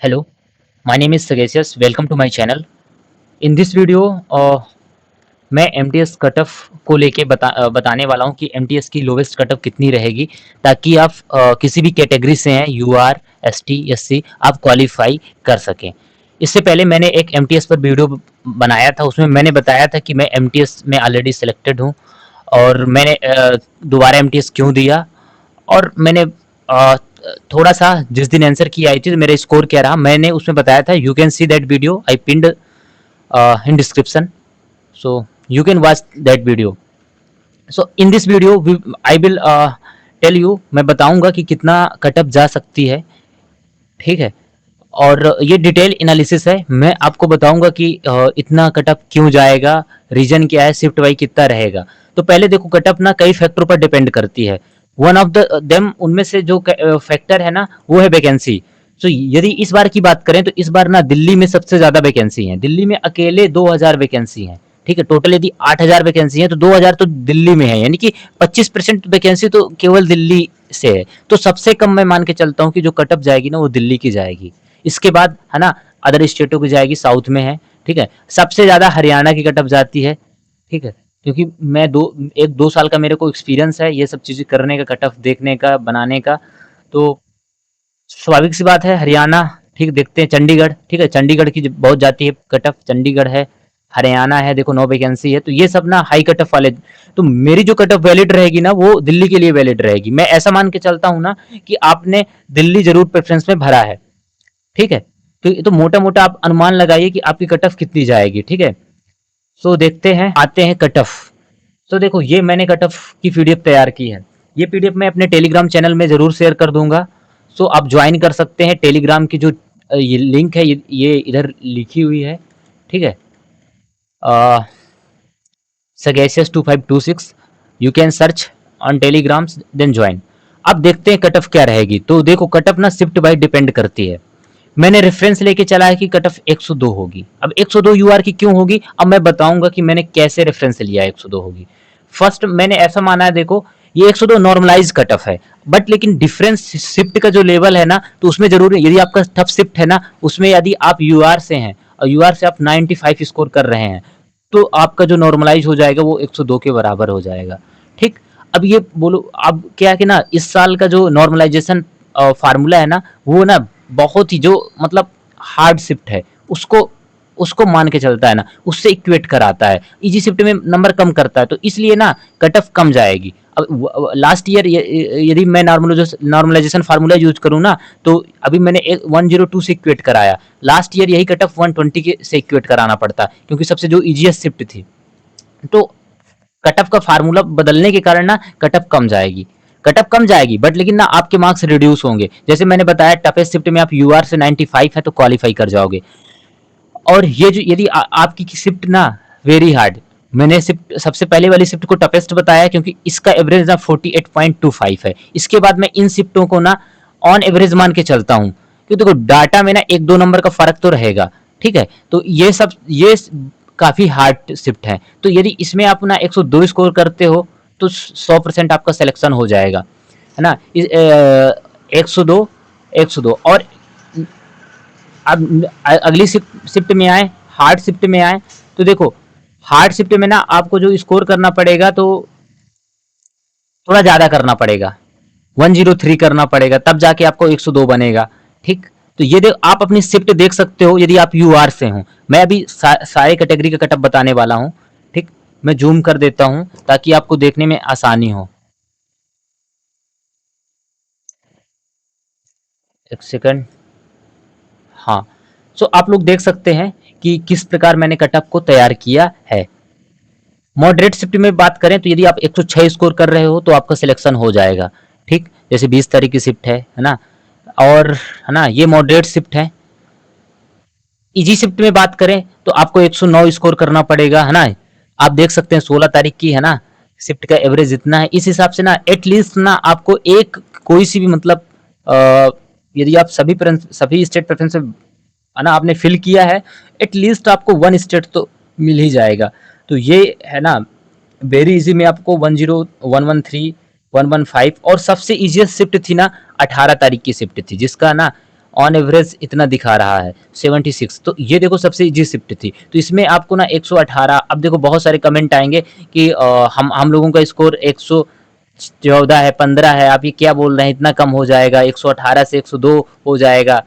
Hello, my name is Sagasius. Welcome to my channel. In this video, मैं MTS cut off को लेके बताने वाला हूँ कि एमटीएस की लोवेस्ट कट ऑफ कितनी रहेगी, ताकि आप किसी भी कैटेगरी से हैं, यूआर, एसटी, एससी, आप क्वालिफाई कर सकें। इससे पहले मैंने एक एमटीएस पर वीडियो बनाया था, उसमें मैंने बताया था कि मैं एमटीएस में ऑलरेडी सिलेक्टेड हूँ और मैंने दोबारा एमटीएस क्यों दिया। और मैंने अ, थोड़ा सा जिस दिन आंसर की आई थी तो मेरा स्कोर क्या रहा, मैंने उसमें बताया था। You can see that video, I pinned in description, so you can watch that video. So in this video I will tell you, मैं बताऊंगा कि कितना कटअप जा सकती है, ठीक है। और ये डिटेल एनालिसिस है, मैं आपको बताऊंगा कि इतना कटअप क्यों जाएगा, रीजन क्या है, शिफ्ट वाई कितना रहेगा। तो पहले देखो, कटअप ना कई फैक्टरों पर डिपेंड करती है। वन ऑफ द देम, उनमें से जो फैक्टर है ना, वो है वैकेंसी। तो यदि इस बार की बात करें तो इस बार ना दिल्ली में सबसे ज्यादा वैकेंसी है। दिल्ली में अकेले 2000 वैकेंसी है, ठीक है। टोटल यदि 8000 वैकेंसी है तो 2000 तो दिल्ली में है, यानी कि 25% वैकेंसी तो केवल दिल्ली से है। तो सबसे कम मैं मान के चलता हूँ कि जो कटअप जाएगी ना, वो दिल्ली की जाएगी। इसके बाद है ना अदर स्टेटों की जाएगी, साउथ में है, ठीक है। सबसे ज्यादा हरियाणा की कटअप जाती है, ठीक है। क्योंकि मैं 2 साल का मेरे को एक्सपीरियंस है ये सब चीजें करने का, कटअप देखने का, बनाने का। तो स्वाभाविक सी बात है, हरियाणा, ठीक। देखते हैं चंडीगढ़, ठीक है, चंडीगढ़ की बहुत जाती है कटअप, चंडीगढ़ है। हरियाणा है, देखो 9 वैकेंसी है। तो ये सब ना हाई कटअप वाले। तो मेरी जो कटअप वैलिड रहेगी ना, वो दिल्ली के लिए वैलिड रहेगी। मैं ऐसा मान के चलता हूँ ना कि आपने दिल्ली जरूर प्रेफरेंस में भरा है, ठीक है। तो मोटा मोटा आप अनुमान लगाइए कि आपकी कट ऑफ कितनी जाएगी, ठीक है। सो देखते हैं, आते हैं कट ऑफ। तो देखो, ये मैंने कट ऑफ की पीडीएफ तैयार की है। ये पीडीएफ मैं अपने टेलीग्राम चैनल में जरूर शेयर कर दूंगा। सो आप ज्वाइन कर सकते हैं। टेलीग्राम की जो ये लिंक है, ये इधर लिखी हुई है, ठीक है। Sagacious 2526, you can search on Telegrams, then join. अब देखते हैं कट ऑफ क्या रहेगी। तो देखो, कट ऑफ ना शिफ्ट बाय डिपेंड करती है। मैंने रेफरेंस लेके चला है कि कट ऑफ 102 होगी। अब 102 यूआर की क्यों होगी, अब मैं बताऊंगा कि मैंने कैसे रेफरेंस लिया 102 होगी। फर्स्ट मैंने ऐसा माना है, देखो ये 102 नॉर्मलाइज कट ऑफ है, बट लेकिन डिफरेंस शिफ्ट का जो लेवल है ना, तो उसमें जरूर यदि आपका टफ शिफ्ट है ना, उसमें यदि आप यूआर से हैं और यूआर से आप 95 स्कोर कर रहे हैं, तो आपका जो नॉर्मलाइज हो जाएगा वो 102 के बराबर हो जाएगा, ठीक। अब ये बोलो, अब क्या है कि ना, इस साल का जो नॉर्मलाइजेशन फार्मूला है ना, वो ना बहुत ही जो मतलब हार्ड शिफ्ट है, उसको उसको मान के चलता है ना, उससे इक्वेट कराता है। इजी शिफ्ट में नंबर कम करता है, तो इसलिए ना कट ऑफ कम जाएगी। अब लास्ट ईयर यदि मैं नॉर्मलाइजेशन फार्मूला यूज करूँ ना, तो अभी मैंने 102 से इक्वेट कराया। लास्ट ईयर यही कट ऑफ 120 के से इक्वेट कराना पड़ता, क्योंकि सबसे जो इजीएस्ट शिफ्ट थी। तो कट ऑफ का फार्मूला बदलने के कारण ना कट ऑफ कम जाएगी। कट ऑफ कम जाएगी, बट लेकिन ना आपके मार्क्स रिड्यूस होंगे। जैसे मैंने बताया, टफेस्ट शिफ्ट में आप यूआर से 95 है तो क्वालिफाई कर जाओगे। और ये जो यदि आपकी शिफ्ट ना वेरी हार्ड, मैंने शिफ्ट सबसे पहले वाली शिफ्ट को टफेस्ट बताया क्योंकि इसका एवरेज ना 48.25 है। इसके बाद मैं इन शिफ्टों को ना ऑन एवरेज मान के चलता हूँ, क्योंकि देखो डाटा में ना 1-2 नंबर का फर्क तो रहेगा, ठीक है। तो ये काफी हार्ड शिफ्ट है। तो यदि इसमें आप ना 102 स्कोर करते हो तो 100% आपका सिलेक्शन हो जाएगा, है ना। 102, 102। और अब अगली शिफ्ट में आए, हार्ड शिफ्ट में आए, तो देखो हार्ड शिफ्ट में ना आपको जो स्कोर करना पड़ेगा, तो थोड़ा ज्यादा करना पड़ेगा, 103 करना पड़ेगा, तब जाके आपको 102 बनेगा, ठीक। तो ये आप अपनी शिफ्ट देख सकते हो यदि आप यूआर से हो। मैं अभी सारे कैटेगरी का कटअप बताने वाला हूँ, ठीक। मैं जूम कर देता हूँ ताकि आपको देखने में आसानी हो। एक सेकंड। हाँ, सो आप लोग देख सकते हैं कि किस प्रकार मैंने कटअप को तैयार किया है। मॉडरेट शिफ्ट में बात करें तो यदि आप 106 स्कोर कर रहे हो तो आपका सिलेक्शन हो जाएगा, ठीक। जैसे 20 तारीख की शिफ्ट है ना। और है ना, ये मॉडरेट शिफ्ट है। इजी शिफ्ट में बात करें तो आपको 109 स्कोर करना पड़ेगा, है ना। आप देख सकते हैं 16 तारीख की है ना, शिफ्ट का एवरेज इतना है। इस हिसाब से ना एटलीस्ट ना आपको एक कोई सी भी मतलब अ, यदि आप सभी स्टेट प्रेफरेंस है ना आपने फिल किया है, एटलीस्ट आपको वन स्टेट तो मिल ही जाएगा। तो ये है ना, वेरी इजी में आपको 10, 113, 115। और सबसे इजीएस्ट शिफ्ट थी ना 18 तारीख की शिफ्ट थी, जिसका ना ऑन एवरेज इतना दिखा रहा है 76। तो ये देखो सबसे इजी शिफ्ट थी। तो इसमें आपको ना 118, अब देखो बहुत सारे कमेंट आएंगे कि हम लोगों का स्कोर 114 है, 15 है, आप ये क्या बोल रहे हैं, इतना कम हो जाएगा, 118 से 102 हो जाएगा।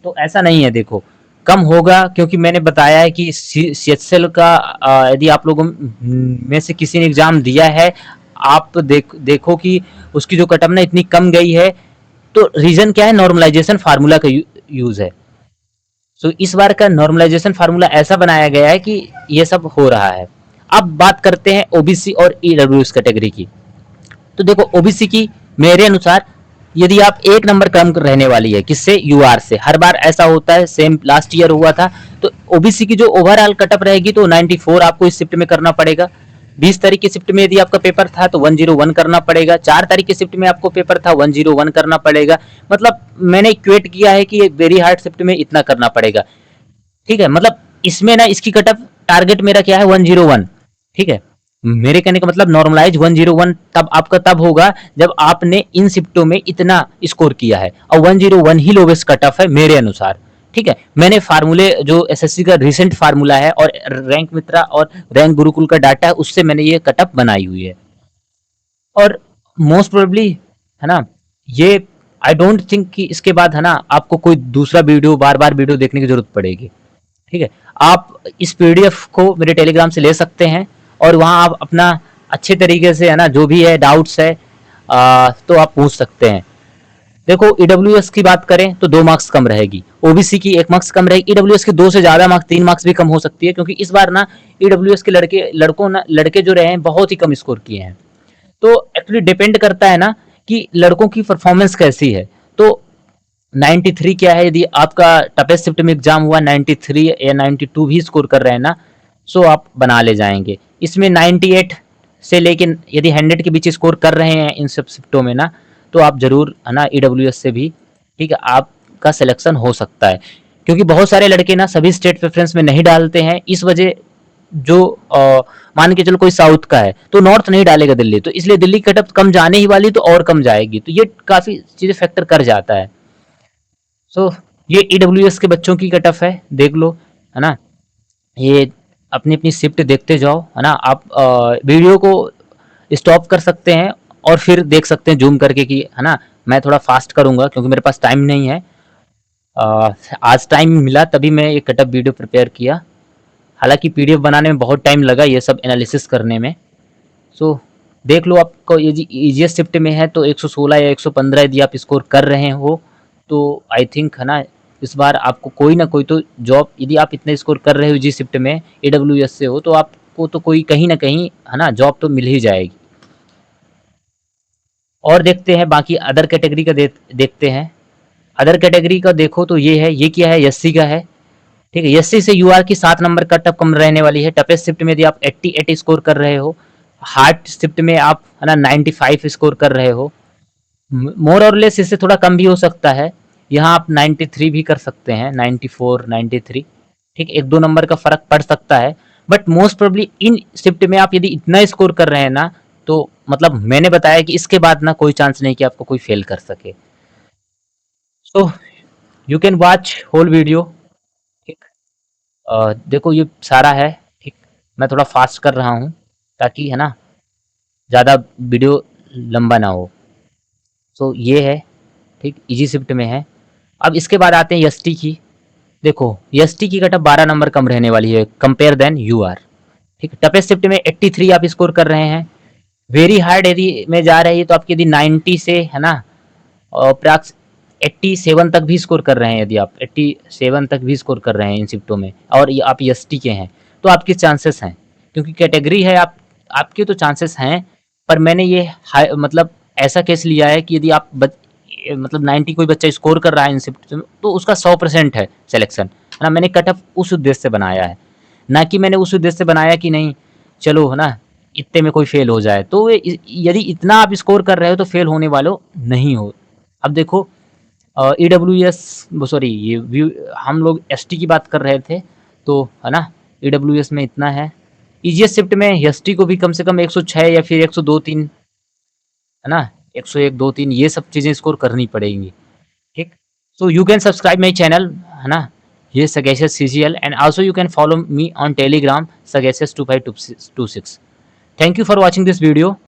तो ऐसा नहीं है, देखो कम होगा, क्योंकि मैंने बताया है कि CHL का यदि आप लोगों में से किसी ने एग्जाम दिया है, आप देखो कि उसकी जो कटअप ना इतनी कम गई है, तो रीजन क्या है, नॉर्मलाइजेशन फार्मूला का यूज है। तो इस बार का नॉर्मलाइजेशन फार्मूला ऐसा बनाया गया है कि ये सब हो रहा है। अब बात करते हैं ओबीसी और ईडब्ल्यूएस कैटेगरी की। तो देखो ओबीसी की मेरे अनुसार यदि आप एक नंबर कम रहने वाली है, किससे, यूआर से, हर बार ऐसा होता है, सेम लास्ट ईयर हुआ था। तो ओबीसी की जो ओवरऑल कटअप रहेगी तो 94 आपको इस शिफ्ट में करना पड़ेगा। 20 तारीख की शिफ्ट में यदि आपका पेपर था तो 101 करना पड़ेगा। 4 तारीख की शिफ्ट में आपको पेपर था 101 करना पड़ेगा। मतलब मैंने इक्वेट किया है कि वेरी हार्ड शिफ्ट में इतना करना पड़ेगा। ठीक है, मतलब इसमें ना इसकी कटअप टारगेट मेरा क्या है, 101। ठीक है, मेरे कहने का मतलब नॉर्मलाइज 101 तब आपका तब होगा जब आपने इन शिफ्टों में इतना स्कोर किया है, और 101 ही लोवेस्ट कट ऑफ है मेरे अनुसार। ठीक है, मैंने फार्मूले जो एसएससी का रिसेंट फार्मूला है और रैंक मित्रा और रैंक गुरुकुल का डाटा है, उससे मैंने ये कटअप बनाई हुई है। और मोस्ट प्रोबेबली है ना, ये आई डोंट थिंक कि इसके बाद है ना आपको कोई दूसरा वीडियो, बार बार वीडियो देखने की जरूरत पड़ेगी। ठीक है, आप इस पीडीएफ को मेरे टेलीग्राम से ले सकते हैं, और वहां आप अपना अच्छे तरीके से है ना जो भी है डाउट्स है तो आप पूछ सकते हैं। देखो ईडब्ल्यूएस की बात करें तो 2 मार्क्स कम रहेगी, ओबीसी की 1 मार्क्स कम रहेगी, ईडब्ल्यूएस के 2 से ज्यादा मार्क्स, 3 मार्क्स भी कम हो सकती है, क्योंकि इस बार ना ईडब्ल्यूएस के लड़के जो रहे हैं बहुत ही कम स्कोर किए हैं। तो एक्चुअली डिपेंड करता है ना कि लड़कों की परफॉर्मेंस कैसी है। तो 93 क्या है, यदि आपका टफेस्ट शिफ्ट में एग्जाम हुआ 93 या 92 भी स्कोर कर रहे हैं ना, सो आप बना ले जाएंगे। इसमें 98 से लेकिन यदि 100 के बीच स्कोर कर रहे हैं इन सब शिफ्टों में ना, तो आप जरूर है ना ईडब्ल्यूएस से भी, ठीक है, आपका सिलेक्शन हो सकता है। क्योंकि बहुत सारे लड़के ना सभी स्टेट प्रेफरेंस में नहीं डालते हैं, इस वजह जो मान के चलो कोई साउथ का है तो नॉर्थ नहीं डालेगा दिल्ली, तो इसलिए दिल्ली की कटअप कम जाने ही वाली, तो और कम जाएगी, तो ये काफी चीजें फैक्टर कर जाता है। सो ये ईडब्ल्यूएस के बच्चों की कट ऑफ है, देख लो, है ना। ये अपनी अपनी शिफ्ट देखते जाओ, है ना। आप वीडियो को स्टॉप कर सकते हैं और फिर देख सकते हैं जूम करके कि, है ना। मैं थोड़ा फास्ट करूंगा क्योंकि मेरे पास टाइम नहीं है। आज टाइम मिला तभी मैं ये कटअप वीडियो प्रिपेयर किया। हालांकि पीडीएफ बनाने में बहुत टाइम लगा, ये सब एनालिसिस करने में। सो देख लो, आपको ये इजीएस्ट शिफ्ट में है तो 116 या 115 यदि आप स्कोर कर रहे हो तो आई थिंक, है ना, इस बार आपको कोई ना कोई तो जॉब, यदि आप इतने स्कोर कर रहे हो जी शिफ्ट में, एडब्ल्यूएस से हो, तो आपको तो कोई कहीं ना कहीं, है ना, जॉब तो मिल ही जाएगी। और देखते हैं बाकी अदर कैटेगरी का देखते हैं। अदर कैटेगरी का देखो तो ये है, ये क्या है, एससी का है। ठीक है, एससी से यूआर की 7 नंबर कट ऑफ कम रहने वाली है। टफेस्ट शिफ्ट में यदि आप 88 स्कोर कर रहे हो, हार्ड शिफ्ट में आप, है ना, 95 स्कोर कर रहे हो, मोर और लेस इससे थोड़ा कम भी हो सकता है। यहाँ आप 93 भी कर सकते हैं, 94, 93। ठीक, 1-2 नंबर का फर्क पड़ सकता है। But most probably in shift में आप यदि इतना स्कोर कर रहे हैं ना, तो मतलब मैंने बताया कि इसके बाद ना कोई चांस नहीं कि आपको कोई फेल कर सके। So you can watch whole video. ठीक, देखो ये सारा है। ठीक, मैं थोड़ा फास्ट कर रहा हूँ ताकि, है ना, ज़्यादा वीडियो लंबा ना हो। सो ये है, ठीक, इजी शिफ्ट में है। अब इसके बाद आते हैं एसटी की। देखो एसटी की कटअप 12 नंबर कम रहने वाली है कंपेयर देन यूआर। ठीक, टफेस्ट शिफ्ट में 83 आप स्कोर कर रहे हैं। वेरी हार्ड यदि में जा रही है तो आपकी यदि 90 से, है ना, और प्राक्स 87 तक भी स्कोर कर रहे हैं, यदि आप 87 तक भी स्कोर कर रहे हैं इन शिफ्टों में, और ये आप एसटी के हैं, तो आपके चांसेस हैं, क्योंकि कैटेगरी है, आपके तो चांसेस हैं। पर मैंने ये मतलब ऐसा केस लिया है कि यदि आप मतलब 90 कोई बच्चा स्कोर कर रहा है इन शिफ्ट में, तो उसका 100% है सिलेक्शन, है ना। मैंने कट ऑफ उस उद्देश्य से बनाया है, ना कि मैंने उस उद्देश्य से बनाया कि नहीं चलो, है ना, इतने में कोई फेल हो जाए। तो यदि इतना आप स्कोर कर रहे हो तो फेल होने वालों नहीं हो। अब देखो ईडब्ल्यूएस, सॉरी, ये हम लोग एसटी की बात कर रहे थे, तो है ना, ईडब्ल्यूएस में इतना है। ईजीएस शिफ्ट में एसटी को भी कम से कम 106 या फिर 102-3, है ना, 101, 2, 3 ये सब चीज़ें स्कोर करनी पड़ेंगी। ठीक, So you can subscribe my channel, है ना, ये Sagacious CGL, and also you can follow me on Telegram Sagacious 2526. Thank you for watching this video.